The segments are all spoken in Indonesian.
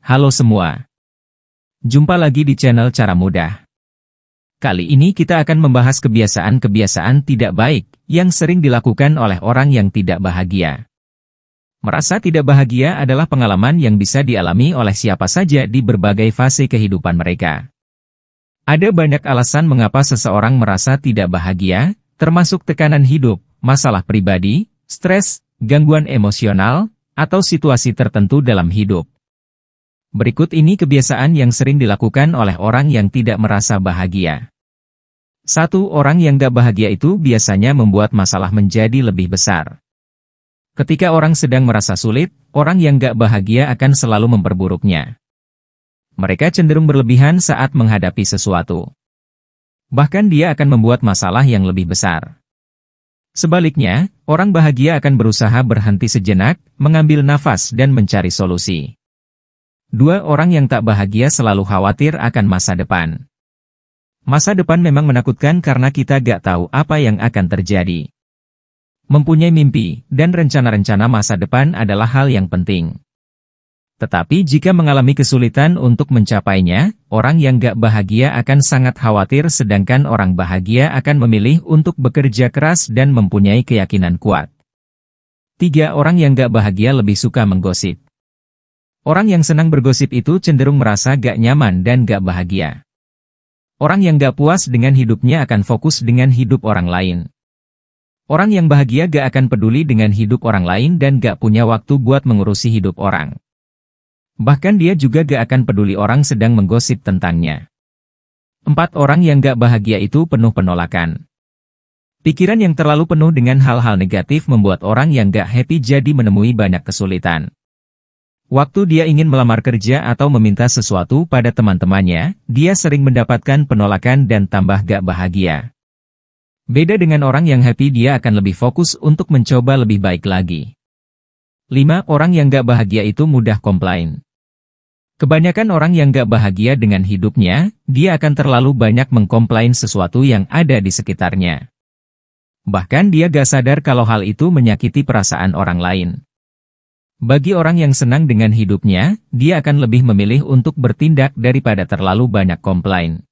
Halo semua. Jumpa lagi di channel Cara Mudah. Kali ini kita akan membahas kebiasaan-kebiasaan tidak baik yang sering dilakukan oleh orang yang tidak bahagia. Merasa tidak bahagia adalah pengalaman yang bisa dialami oleh siapa saja di berbagai fase kehidupan mereka. Ada banyak alasan mengapa seseorang merasa tidak bahagia, termasuk tekanan hidup, masalah pribadi, stres, gangguan emosional, atau situasi tertentu dalam hidup. Berikut ini kebiasaan yang sering dilakukan oleh orang yang tidak merasa bahagia. 1. Orang yang gak bahagia itu biasanya membuat masalah menjadi lebih besar. Ketika orang sedang merasa sulit, orang yang gak bahagia akan selalu memperburuknya. Mereka cenderung berlebihan saat menghadapi sesuatu. Bahkan dia akan membuat masalah yang lebih besar. Sebaliknya, orang bahagia akan berusaha berhenti sejenak, mengambil nafas dan mencari solusi. 2. Orang yang tak bahagia selalu khawatir akan masa depan. Masa depan memang menakutkan karena kita gak tahu apa yang akan terjadi. Mempunyai mimpi dan rencana-rencana masa depan adalah hal yang penting. Tetapi jika mengalami kesulitan untuk mencapainya, orang yang gak bahagia akan sangat khawatir sedangkan orang bahagia akan memilih untuk bekerja keras dan mempunyai keyakinan kuat. 3. Orang yang gak bahagia lebih suka menggosip. Orang yang senang bergosip itu cenderung merasa gak nyaman dan gak bahagia. Orang yang gak puas dengan hidupnya akan fokus dengan hidup orang lain. Orang yang bahagia gak akan peduli dengan hidup orang lain dan gak punya waktu buat mengurusi hidup orang. Bahkan dia juga gak akan peduli orang sedang menggosip tentangnya. 4. Orang yang gak bahagia itu penuh penolakan. Pikiran yang terlalu penuh dengan hal-hal negatif membuat orang yang gak happy jadi menemui banyak kesulitan. Waktu dia ingin melamar kerja atau meminta sesuatu pada teman-temannya, dia sering mendapatkan penolakan dan tambah gak bahagia. Beda dengan orang yang happy, dia akan lebih fokus untuk mencoba lebih baik lagi. 5. Orang yang gak bahagia itu mudah komplain. Kebanyakan orang yang gak bahagia dengan hidupnya, dia akan terlalu banyak mengkomplain sesuatu yang ada di sekitarnya. Bahkan dia gak sadar kalau hal itu menyakiti perasaan orang lain. Bagi orang yang senang dengan hidupnya, dia akan lebih memilih untuk bertindak daripada terlalu banyak komplain.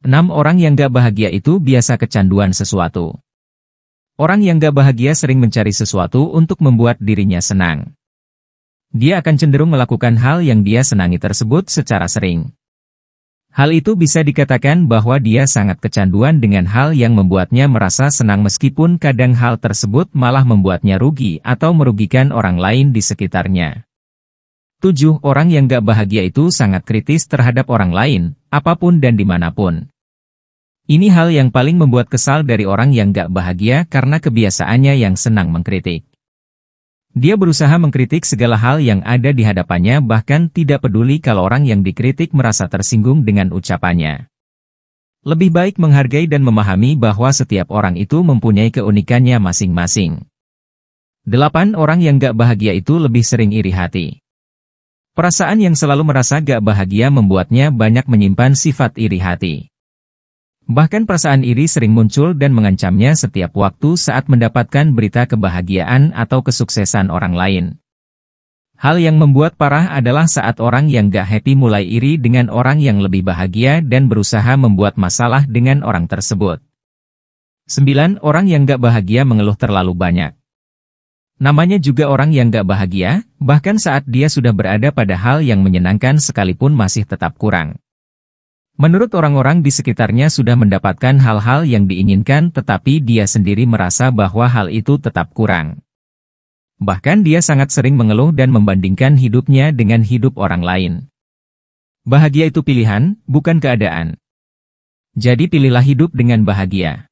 6. Orang yang gak bahagia itu biasa kecanduan sesuatu. Orang yang gak bahagia sering mencari sesuatu untuk membuat dirinya senang. Dia akan cenderung melakukan hal yang dia senangi tersebut secara sering. Hal itu bisa dikatakan bahwa dia sangat kecanduan dengan hal yang membuatnya merasa senang meskipun kadang hal tersebut malah membuatnya rugi atau merugikan orang lain di sekitarnya. 7. Orang yang gak bahagia itu sangat kritis terhadap orang lain, apapun dan dimanapun. Ini hal yang paling membuat kesal dari orang yang gak bahagia karena kebiasaannya yang senang mengkritik. Dia berusaha mengkritik segala hal yang ada di hadapannya, bahkan tidak peduli kalau orang yang dikritik merasa tersinggung dengan ucapannya. Lebih baik menghargai dan memahami bahwa setiap orang itu mempunyai keunikannya masing-masing. 8. Orang yang gak bahagia itu lebih sering iri hati. Perasaan yang selalu merasa gak bahagia membuatnya banyak menyimpan sifat iri hati. Bahkan perasaan iri sering muncul dan mengancamnya setiap waktu saat mendapatkan berita kebahagiaan atau kesuksesan orang lain. Hal yang membuat parah adalah saat orang yang gak happy mulai iri dengan orang yang lebih bahagia dan berusaha membuat masalah dengan orang tersebut. 9. Orang yang gak bahagia mengeluh terlalu banyak. Namanya juga orang yang gak bahagia, bahkan saat dia sudah berada pada hal yang menyenangkan sekalipun masih tetap kurang. Menurut orang-orang di sekitarnya sudah mendapatkan hal-hal yang diinginkan, tetapi dia sendiri merasa bahwa hal itu tetap kurang. Bahkan dia sangat sering mengeluh dan membandingkan hidupnya dengan hidup orang lain. Bahagia itu pilihan, bukan keadaan. Jadi pilihlah hidup dengan bahagia.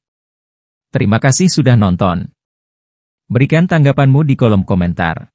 Terima kasih sudah nonton. Berikan tanggapanmu di kolom komentar.